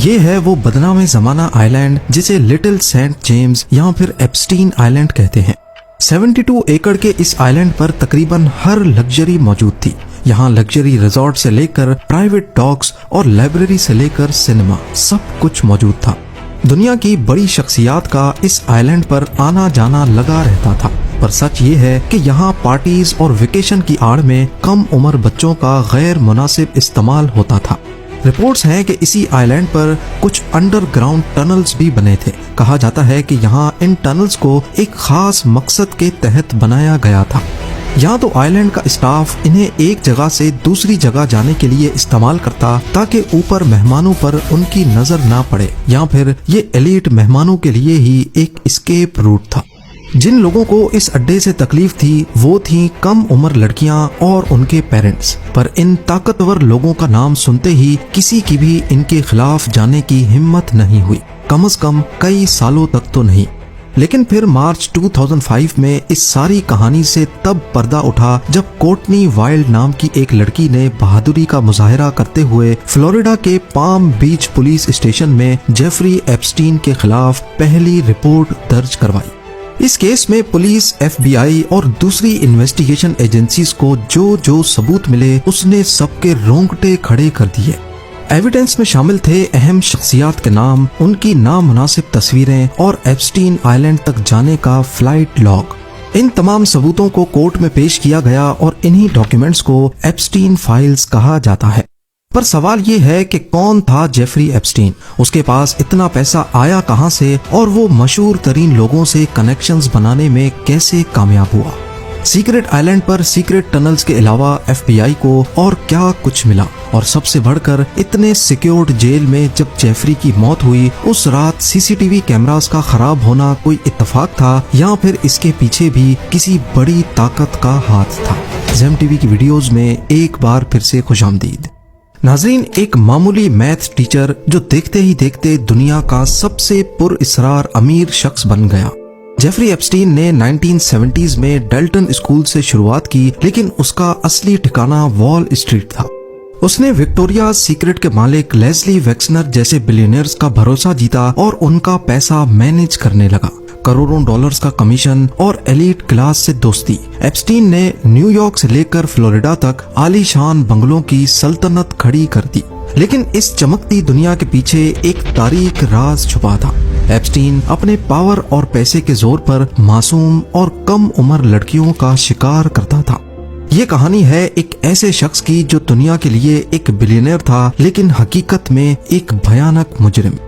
ये है वो बदनाम ज़माना आइलैंड जिसे लिटिल सेंट जेम्स या फिर एप्स्टीन आइलैंड कहते हैं। 72 एकड़ के इस आइलैंड पर तकरीबन हर लग्जरी मौजूद थी। यहाँ लग्जरी रिजॉर्ट से लेकर प्राइवेट डॉग्स और लाइब्रेरी से लेकर सिनेमा सब कुछ मौजूद था। दुनिया की बड़ी शख्सियात का इस आइलैंड पर आना जाना लगा रहता था। पर सच ये है कि यहाँ पार्टीज और वेकेशन की आड़ में कम उम्र बच्चों का गैर मुनासिब इस्तेमाल होता था। रिपोर्ट्स हैं कि इसी आइलैंड पर कुछ अंडरग्राउंड टनल्स भी बने थे। कहा जाता है कि यहाँ इन टनल्स को एक खास मकसद के तहत बनाया गया था। यहाँ तो आइलैंड का स्टाफ इन्हें एक जगह से दूसरी जगह जाने के लिए इस्तेमाल करता ताकि ऊपर मेहमानों पर उनकी नजर ना पड़े, या फिर ये एलीट मेहमानों के लिए ही एक एस्केप रूट था। जिन लोगों को इस अड्डे से तकलीफ थी वो थी कम उम्र लड़कियां और उनके पेरेंट्स। पर इन ताकतवर लोगों का नाम सुनते ही किसी की भी इनके खिलाफ जाने की हिम्मत नहीं हुई, कम से कम कई सालों तक तो नहीं। लेकिन फिर मार्च 2005 में इस सारी कहानी से तब पर्दा उठा जब कोर्टनी वाइल्ड नाम की एक लड़की ने बहादुरी का मुजाहरा करते हुए फ्लोरिडा के पाम बीच पुलिस स्टेशन में जेफरी एप्स्टीन के खिलाफ पहली रिपोर्ट दर्ज करवाई। इस केस में पुलिस, FBI और दूसरी इन्वेस्टिगेशन एजेंसीज को जो जो सबूत मिले उसने सबके रोंगटे खड़े कर दिए। एविडेंस में शामिल थे अहम शख्सियात के नाम, उनकी नामुनासिब तस्वीरें और एप्स्टीन आइलैंड तक जाने का फ्लाइट लॉग। इन तमाम सबूतों को कोर्ट में पेश किया गया और इन्हीं डॉक्यूमेंट्स को एप्स्टीन फाइल्स कहा जाता है। पर सवाल ये है कि कौन था जेफरी एप्स्टीन, उसके पास इतना पैसा आया कहां से और वो मशहूर तरीन लोगों से कनेक्शंस बनाने में कैसे कामयाब हुआ। सीक्रेट आइलैंड पर सीक्रेट टनल्स के अलावा FBI को और क्या कुछ मिला, और सबसे बढ़कर इतने सिक्योर्ड जेल में जब जेफरी की मौत हुई उस रात CCTV कैमरास का खराब होना कोई इत्तेफाक था या फिर इसके पीछे भी किसी बड़ी ताकत का हाथ था। ज़ेम TV की वीडियोस में एक बार फिर से खुशामदीद। नाजरीन, एक मामूली मैथ टीचर जो देखते ही देखते दुनिया का सबसे पुरअसरार अमीर शख्स बन गया। जेफरी एप्स्टीन ने 1970s में डेल्टन स्कूल से शुरुआत की, लेकिन उसका असली ठिकाना वॉल स्ट्रीट था। उसने विक्टोरिया सीक्रेट के मालिक लेस्ली वेक्सनर जैसे बिलियनियर्स का भरोसा जीता और उनका पैसा मैनेज करने लगा। करोड़ों डॉलर्स का कमीशन और एलीट क्लास से दोस्ती। एप्स्टीन ने न्यूयॉर्क से लेकर फ्लोरिडा तक आलीशान बंगलों की सल्तनत खड़ी कर दी। लेकिन इस चमकती दुनिया के पीछे एक तारीक राज छुपा था। एप्स्टीन अपने पावर और पैसे के जोर पर मासूम और कम उम्र लड़कियों का शिकार करता था। ये कहानी है एक ऐसे शख्स की जो दुनिया के लिए एक बिलियनियर था, लेकिन हकीकत में एक भयानक मुजरिम।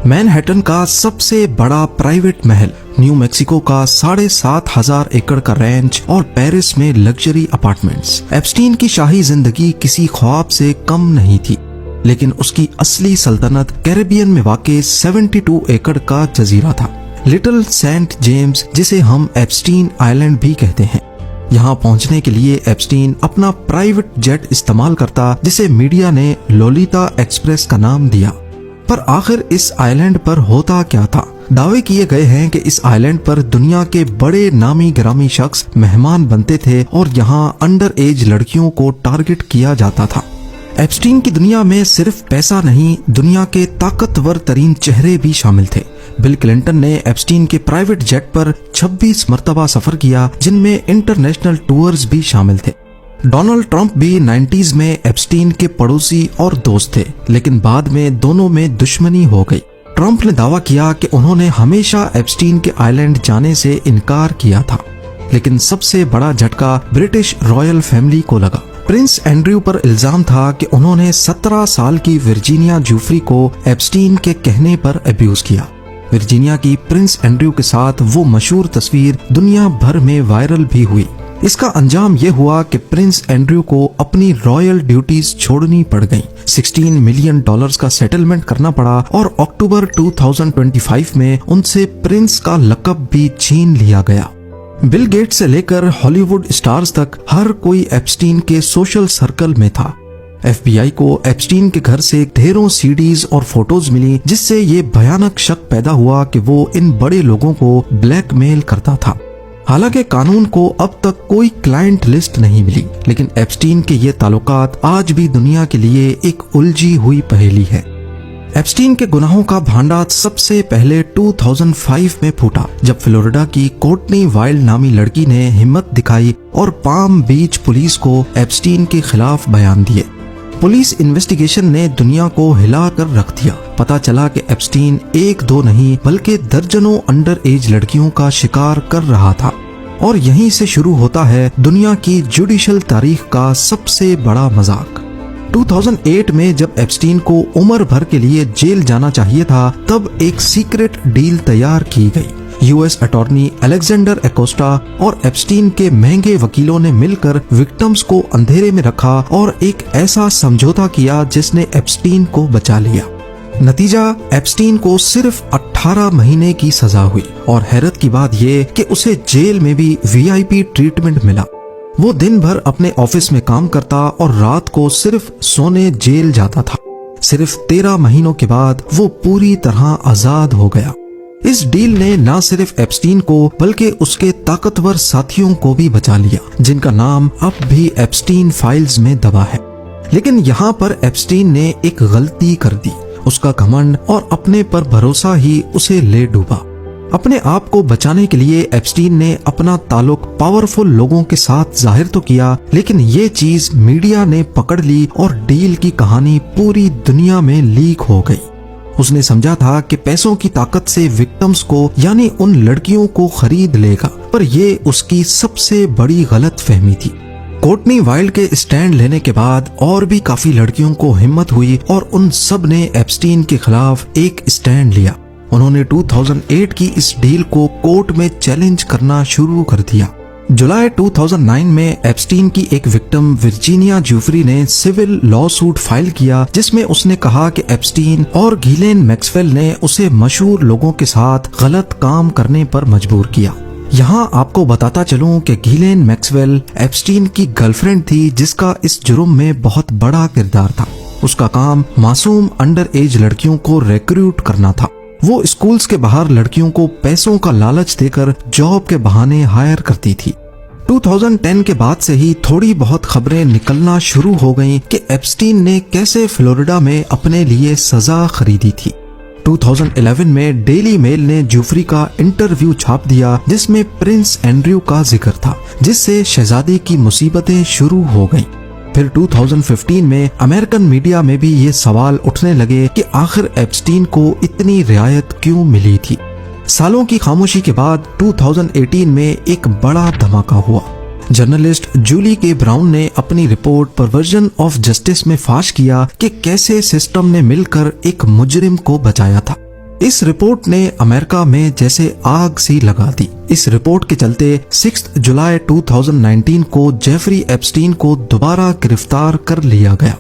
मैनहट्टन का सबसे बड़ा प्राइवेट महल, न्यू मैक्सिको का 7,500 एकड़ का रेंच और पेरिस में लग्जरी अपार्टमेंट्स। एप्स्टीन की शाही जिंदगी किसी ख्वाब से कम नहीं थी, लेकिन उसकी असली सल्तनत कैरेबियन में वाक़े 72 एकड़ का जजीरा था, लिटिल सेंट जेम्स, जिसे हम एप्स्टीन आइलैंड भी कहते हैं। यहाँ पहुँचने के लिए एप्स्टीन अपना प्राइवेट जेट इस्तेमाल करता, जिसे मीडिया ने लोलिता एक्सप्रेस का नाम दिया। पर आखिर इस आइलैंड पर होता क्या था? दावे किए गए हैं कि इस आइलैंड पर दुनिया के बड़े नामी गिरामी शख्स मेहमान बनते थे और यहाँ अंडर एज लड़कियों को टारगेट किया जाता था। एप्स्टीन की दुनिया में सिर्फ पैसा नहीं, दुनिया के ताकतवर तरीन चेहरे भी शामिल थे। बिल क्लिंटन ने एप्स्टीन के प्राइवेट जेट पर 26 मरतबा सफर किया, जिनमें इंटरनेशनल टूर्स भी शामिल थे। डोनाल्ड ट्रंप भी 90s में एप्स्टीन के पड़ोसी और दोस्त थे, लेकिन बाद में दोनों में दुश्मनी हो गई। ट्रंप ने दावा किया कि उन्होंने हमेशा एप्स्टीन के आइलैंड जाने से इनकार किया था, लेकिन सबसे बड़ा झटका ब्रिटिश रॉयल फैमिली को लगा। प्रिंस एंड्रयू पर इल्जाम था कि उन्होंने 17 साल की वर्जीनिया जूफ्री को एप्स्टीन के कहने पर अब्यूज किया। वर्जीनिया की प्रिंस एंड्रयू के साथ वो मशहूर तस्वीर दुनिया भर में वायरल भी हुई। इसका अंजाम ये हुआ कि प्रिंस एंड्रयू को अपनी रॉयल ड्यूटीज छोड़नी पड़ गईं। $16 मिलियन का सेटलमेंट करना पड़ा और अक्टूबर 2025 में उनसे प्रिंस का लक़ब भी छीन लिया गया। बिल गेट्स से लेकर हॉलीवुड स्टार्स तक हर कोई एप्स्टीन के सोशल सर्कल में था। FBI को एप्स्टीन के घर से ढेरों CDs और फोटोज मिली, जिससे ये भयानक शक पैदा हुआ कि वो इन बड़े लोगों को ब्लैकमेल करता था। हालांकि कानून को अब तक कोई क्लाइंट लिस्ट नहीं मिली, लेकिन एप्स्टीन के ये ताल्लुकात आज भी दुनिया के लिए एक उलझी हुई पहेली है। एप्स्टीन के गुनाहों का भांडा सबसे पहले 2005 में फूटा, जब फ्लोरिडा की कोर्टनी वाइल्ड नामी लड़की ने हिम्मत दिखाई और पाम बीच पुलिस को एप्स्टीन के खिलाफ बयान दिए। पुलिस इन्वेस्टिगेशन ने दुनिया को हिला कर रख दिया। पता चला कि एप्स्टीन एक दो नहीं बल्कि दर्जनों अंडर एज लड़कियों का शिकार कर रहा था। और यहीं से शुरू होता है दुनिया की जुडिशल तारीख का सबसे बड़ा मजाक। 2008 में जब एप्स्टीन को उम्र भर के लिए जेल जाना चाहिए था, तब एक सीक्रेट डील तैयार की गई। यूएस अटॉर्नी अलेक्जेंडर एकोस्टा और एप्स्टीन के महंगे वकीलों ने मिलकर विक्टिम्स को अंधेरे में रखा और एक ऐसा समझौता किया जिसने एप्स्टीन को बचा लिया। नतीजा, एप्स्टीन को सिर्फ 18 महीने की सजा हुई और हैरत की बात ये कि उसे जेल में भी वीआईपी ट्रीटमेंट मिला। वो दिन भर अपने ऑफिस में काम करता और रात को सिर्फ सोने जेल जाता था। सिर्फ 13 महीनों के बाद वो पूरी तरह आजाद हो गया। इस डील ने न सिर्फ एप्स्टीन को बल्कि उसके ताकतवर साथियों को भी बचा लिया, जिनका नाम अब भी एप्स्टीन फाइल्स में दबा है। लेकिन यहाँ पर एप्स्टीन ने एक गलती कर दी। उसका घमंड और अपने पर भरोसा ही उसे ले डूबा। अपने आप को बचाने के लिए एप्स्टीन ने अपना ताल्लुक पावरफुल लोगों के साथ जाहिर तो किया, लेकिन ये चीज मीडिया ने पकड़ ली और डील की कहानी पूरी दुनिया में लीक हो गई। उसने समझा था कि पैसों की ताकत से विक्टिम्स को यानी उन लड़कियों को खरीद लेगा, पर ये उसकी सबसे बड़ी गलत फहमी थी। कोर्टनी वाइल्ड के स्टैंड लेने के बाद और भी काफी लड़कियों को हिम्मत हुई और उन सब ने एप्स्टीन के खिलाफ एक स्टैंड लिया। उन्होंने 2008 की इस डील को कोर्ट में चैलेंज करना शुरू कर दिया। जुलाई 2009 में एप्स्टीन की एक विक्टिम वर्जीनिया जूफरी ने सिविल लॉ सूट फाइल किया, जिसमें उसने कहा कि एप्स्टीन और घिलेन मैक्सवेल ने उसे मशहूर लोगों के साथ गलत काम करने पर मजबूर किया। यहाँ आपको बताता चलूं कि घिलेन मैक्सवेल एप्स्टीन की गर्लफ्रेंड थी, जिसका इस जुर्म में बहुत बड़ा किरदार था। उसका काम मासूम अंडर एज लड़कियों को रिक्रूट करना था। वो स्कूल्स के बाहर लड़कियों को पैसों का लालच देकर जॉब के बहाने हायर करती थी। 2010 के बाद से ही थोड़ी बहुत खबरें निकलना शुरू हो गईं कि एप्स्टीन ने कैसे फ्लोरिडा में अपने लिए सजा खरीदी थी। 2011 में डेली मेल ने जूफरी का इंटरव्यू छाप दिया, जिसमें प्रिंस एंड्रयू का जिक्र था, जिससे शहजादी की मुसीबतें शुरू हो गईं। फिर 2015 में अमेरिकन मीडिया में भी ये सवाल उठने लगे कि आखिर एप्स्टीन को इतनी रियायत क्यों मिली थी। सालों की खामोशी के बाद 2018 में एक बड़ा धमाका हुआ। जर्नलिस्ट जूली के ब्राउन ने अपनी रिपोर्ट परवर्जन ऑफ जस्टिस में फाश किया कि कैसे सिस्टम ने मिलकर एक मुजरिम को बचाया था। इस रिपोर्ट ने अमेरिका में जैसे आग सी लगा दी। इस रिपोर्ट के चलते 6 जुलाई 2019 को जेफरी एप्स्टीन को दोबारा गिरफ्तार कर लिया गया।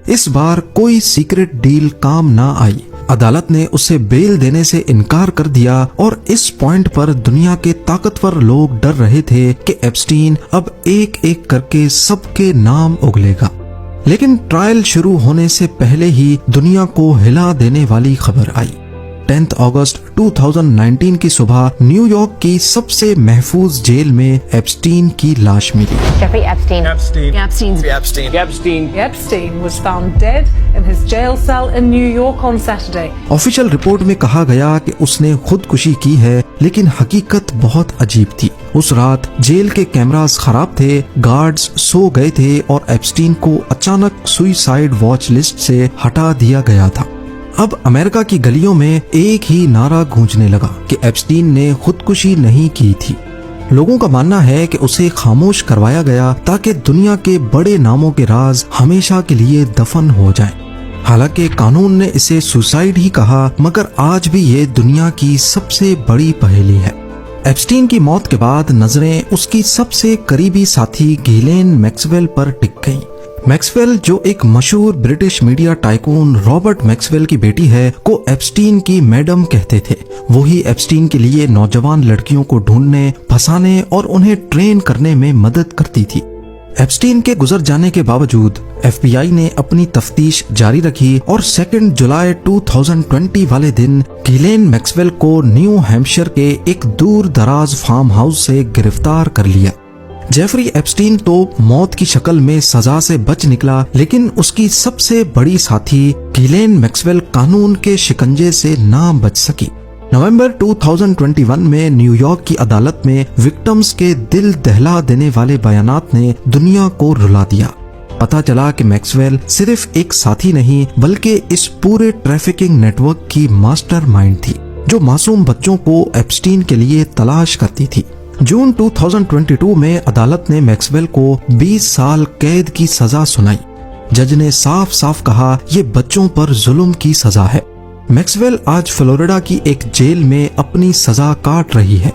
इस बार कोई सीक्रेट डील काम ना आई। अदालत ने उसे बेल देने से इनकार कर दिया और इस पॉइंट पर दुनिया के ताकतवर लोग डर रहे थे कि एप्स्टीन अब एक एक करके सबके नाम उगलेगा। लेकिन ट्रायल शुरू होने से पहले ही दुनिया को हिला देने वाली खबर आई। 10 अगस्त 2019 की सुबह न्यूयॉर्क की सबसे महफूज जेल में एप्स्टीन की लाश मिली। Jeffrey Epstein. Epstein was found dead in his jail cell in New York on Saturday. Official report में कहा गया कि उसने खुदकुशी की है, लेकिन हकीकत बहुत अजीब थी। उस रात जेल के कैमरास खराब थे, गार्ड्स सो गए थे और एप्स्टीन को अचानक सुसाइड वॉच लिस्ट से हटा दिया गया था। अब अमेरिका की गलियों में एक ही नारा गूंजने लगा कि एप्स्टीन ने खुदकुशी नहीं की थी। लोगों का मानना है कि उसे खामोश करवाया गया ताकि दुनिया के बड़े नामों के राज हमेशा के लिए दफन हो जाएं। हालांकि कानून ने इसे सुसाइड ही कहा, मगर आज भी ये दुनिया की सबसे बड़ी पहेली है। एप्स्टीन की मौत के बाद नजरें उसकी सबसे करीबी साथी घिलेन मैक्सवेल पर टिक गईं। मैक्सवेल, जो एक मशहूर British media tycoon Robert Maxwell की बेटी है, को एप्स्टीन की मैडम कहते थे। वो ही एप्स्टीन के लिए नौजवान लड़कियों को ढूंढने, फंसाने और उन्हें ट्रेन करने में मदद करती थी। एप्स्टीन के गुजर जाने के बावजूद FBI ने अपनी तफ्तीश जारी रखी और 2 जुलाई 2020 वाले दिन घिलेन मैक्सवेल को न्यू हैम्पशायर के एक दूर दराज फार्म हाउस से गिरफ्तार कर लिया। जेफरी एप्स्टीन तो मौत की शक्ल में सजा से बच निकला, लेकिन उसकी सबसे बड़ी साथी गिलेन मैक्सवेल कानून के शिकंजे से ना बच सकी। नवंबर 2021 में न्यूयॉर्क की अदालत में विक्टिम्स के दिल दहला देने वाले बयानात ने दुनिया को रुला दिया। पता चला कि मैक्सवेल सिर्फ एक साथी नहीं बल्कि इस पूरे ट्रैफिकिंग नेटवर्क की मास्टरमाइंड थी, जो मासूम बच्चों को एप्स्टीन के लिए तलाश करती थी। जून 2022 में अदालत ने मैक्सवेल को 20 साल कैद की सजा सुनाई। जज ने साफ साफ कहा, ये बच्चों पर जुल्म की सजा है। मैक्सवेल आज फ्लोरिडा की एक जेल में अपनी सजा काट रही है।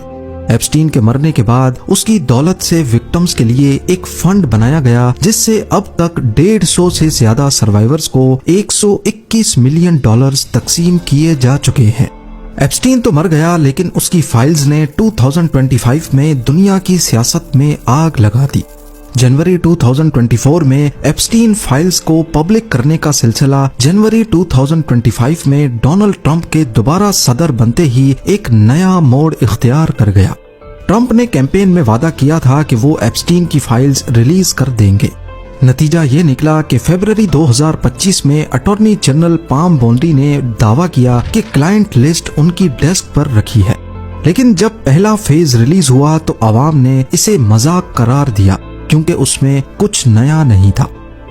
एप्स्टीन के मरने के बाद उसकी दौलत से विक्टिम्स के लिए एक फंड बनाया गया, जिससे अब तक 150 से ज्यादा सर्वाइवर्स को $121 मिलियन तकसीम किए जा चुके हैं। एप्स्टीन तो मर गया, लेकिन उसकी फाइल्स ने 2025 में दुनिया की सियासत में आग लगा दी। जनवरी 2024 में एप्स्टीन फाइल्स को पब्लिक करने का सिलसिला जनवरी 2025 में डोनाल्ड ट्रंप के दोबारा सदर बनते ही एक नया मोड़ इख्तियार कर गया। ट्रंप ने कैंपेन में वादा किया था कि वो एप्स्टीन की फाइल्स रिलीज कर देंगे। नतीजा ये निकला कि फरवरी 2025 में अटॉर्नी जनरल पाम बोंडी ने दावा किया कि क्लाइंट लिस्ट उनकी डेस्क पर रखी है, लेकिन जब पहला फेज रिलीज हुआ तो आवाम ने इसे मजाक करार दिया, क्योंकि उसमें कुछ नया नहीं था।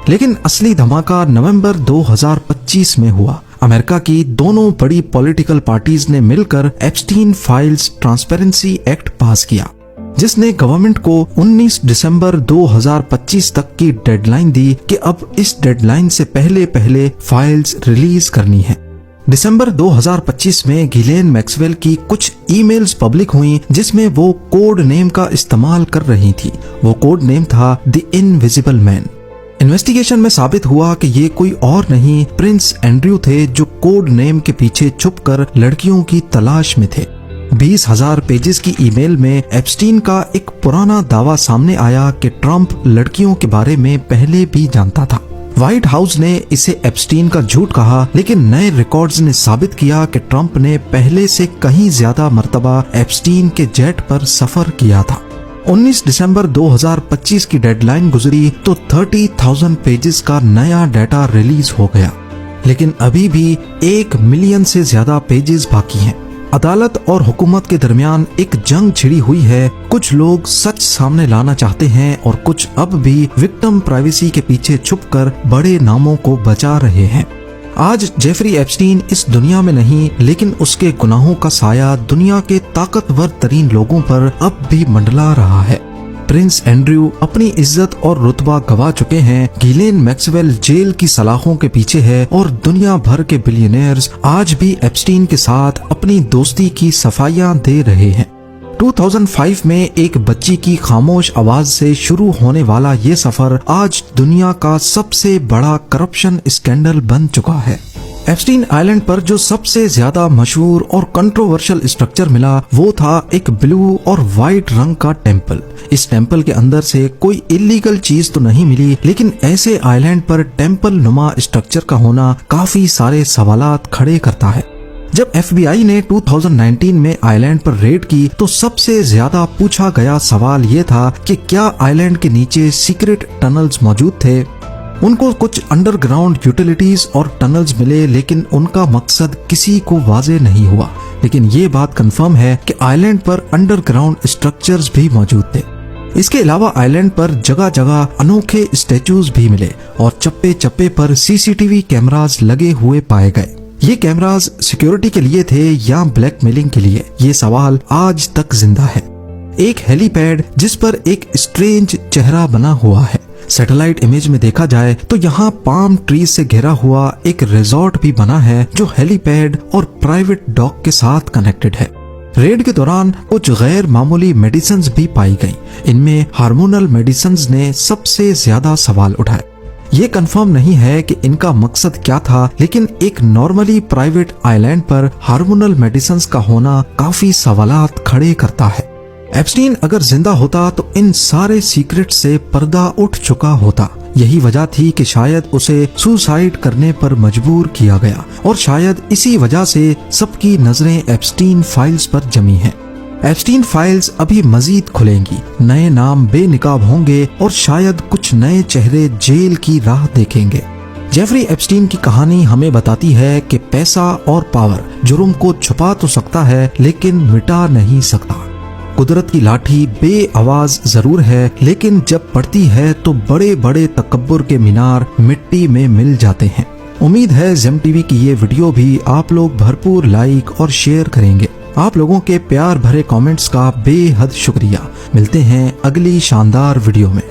लेकिन असली धमाका नवंबर 2025 में हुआ। अमेरिका की दोनों बड़ी पॉलिटिकल पार्टीज ने मिलकर एप्स्टीन फाइल्स ट्रांसपेरेंसी एक्ट पास किया, जिसने गवर्नमेंट को 19 दिसंबर 2025 तक की डेडलाइन दी कि अब इस डेडलाइन से पहले फाइल्स रिलीज करनी है। दिसंबर 2025 में गिलेन मैक्सवेल की कुछ ईमेल्स पब्लिक हुई, जिसमें वो कोड नेम का इस्तेमाल कर रही थी। वो कोड नेम था द इनविजिबल मैन। इन्वेस्टिगेशन में साबित हुआ कि ये कोई और नहीं, प्रिंस एंड्रयू थे, जो कोड नेम के पीछे छुपकर लड़कियों की तलाश में थे। 20,000 पेजेस की ईमेल में एप्स्टीन का एक पुराना दावा सामने आया कि ट्रंप लड़कियों के बारे में पहले भी जानता था। व्हाइट हाउस ने इसे एप्स्टीन का झूठ कहा, लेकिन नए रिकॉर्ड्स ने साबित किया कि ट्रंप ने पहले से कहीं ज्यादा मर्तबा एप्स्टीन के जेट पर सफर किया था। 19 दिसंबर 2025 की डेडलाइन गुजरी तो 30,000 पेजेस का नया डाटा रिलीज हो गया, लेकिन अभी भी 1 मिलियन से ज्यादा पेजेस बाकी हैं। अदालत और हुकूमत के दरमियान एक जंग छिड़ी हुई है। कुछ लोग सच सामने लाना चाहते हैं और कुछ अब भी विक्टिम प्राइवेसी के पीछे छुपकर बड़े नामों को बचा रहे हैं। आज जेफरी एप्स्टीन इस दुनिया में नहीं, लेकिन उसके गुनाहों का साया दुनिया के ताकतवर तरीन लोगों पर अब भी मंडला रहा है। प्रिंस एंड्रयू अपनी इज्जत और रुतबा गवा चुके हैं, गिलेन मैक्सवेल जेल की सलाखों के पीछे है और दुनिया भर के बिलियनियर्स आज भी एप्स्टीन के साथ अपनी दोस्ती की सफाइयां दे रहे हैं। 2005 में एक बच्ची की खामोश आवाज से शुरू होने वाला ये सफर आज दुनिया का सबसे बड़ा करप्शन स्कैंडल बन चुका है। एप्स्टीन आइलैंड पर जो सबसे ज्यादा मशहूर और कंट्रोवर्शियल स्ट्रक्चर मिला वो था एक ब्लू और व्हाइट रंग का टेम्पल। इस टेम्पल के अंदर से कोई इलीगल चीज तो नहीं मिली, लेकिन ऐसे आइलैंड पर टेम्पल नुमा स्ट्रक्चर का होना काफी सारे सवालात खड़े करता है। जब FBI ने 2019 में आइलैंड पर रेड की तो सबसे ज्यादा पूछा गया सवाल ये था कि क्या आइलैंड के नीचे सीक्रेट टनल्स मौजूद थे। उनको कुछ अंडरग्राउंड यूटिलिटीज और टनल्स मिले, लेकिन उनका मकसद किसी को वाजे नहीं हुआ। लेकिन ये बात कंफर्म है कि आइलैंड पर अंडरग्राउंड स्ट्रक्चर्स भी मौजूद थे। इसके अलावा आइलैंड पर जगह जगह अनोखे स्टैचूज भी मिले और चप्पे चप्पे पर CCTV कैमरास लगे हुए पाए गए। ये कैमरास सिक्योरिटी के लिए थे या ब्लैकमेलिंग के लिए, ये सवाल आज तक जिंदा है। एक हेलीपैड जिस पर एक स्ट्रेंज चेहरा बना हुआ है। सैटेलाइट इमेज में देखा जाए तो यहाँ पाम ट्री से घिरा हुआ एक रिजॉर्ट भी बना है, जो हेलीपैड और प्राइवेट डॉक के साथ कनेक्टेड है। रेड के दौरान कुछ गैर मामूली मेडिसिन भी पाई गई। इनमें हार्मोनल मेडिसिन ने सबसे ज्यादा सवाल उठाए। ये कंफर्म नहीं है कि इनका मकसद क्या था, लेकिन एक नॉर्मली प्राइवेट आइलैंड पर हार्मोनल मेडिसिन का होना काफी सवालात खड़े करता है। एप्स्टीन अगर जिंदा होता तो इन सारे सीक्रेट से पर्दा उठ चुका होता। यही वजह थी कि शायद उसे सुसाइड करने पर मजबूर किया गया और शायद इसी वजह से सबकी नजरें एप्स्टीन फाइल्स पर जमी हैं। एप्स्टीन फाइल्स अभी मजीद खुलेंगी, नए नाम बेनिकाब होंगे और शायद कुछ नए चेहरे जेल की राह देखेंगे। जेफरी एप्स्टीन की कहानी हमें बताती है कि पैसा और पावर जुर्म को छुपा तो सकता है लेकिन मिटा नहीं सकता। कुदरत की लाठी बेआवाज जरूर है, लेकिन जब पड़ती है तो बड़े बड़े तकब्बुर के मीनार मिट्टी में मिल जाते हैं। उम्मीद है जेम टीवी की ये वीडियो भी आप लोग भरपूर लाइक और शेयर करेंगे। आप लोगों के प्यार भरे कमेंट्स का बेहद शुक्रिया। मिलते हैं अगली शानदार वीडियो में।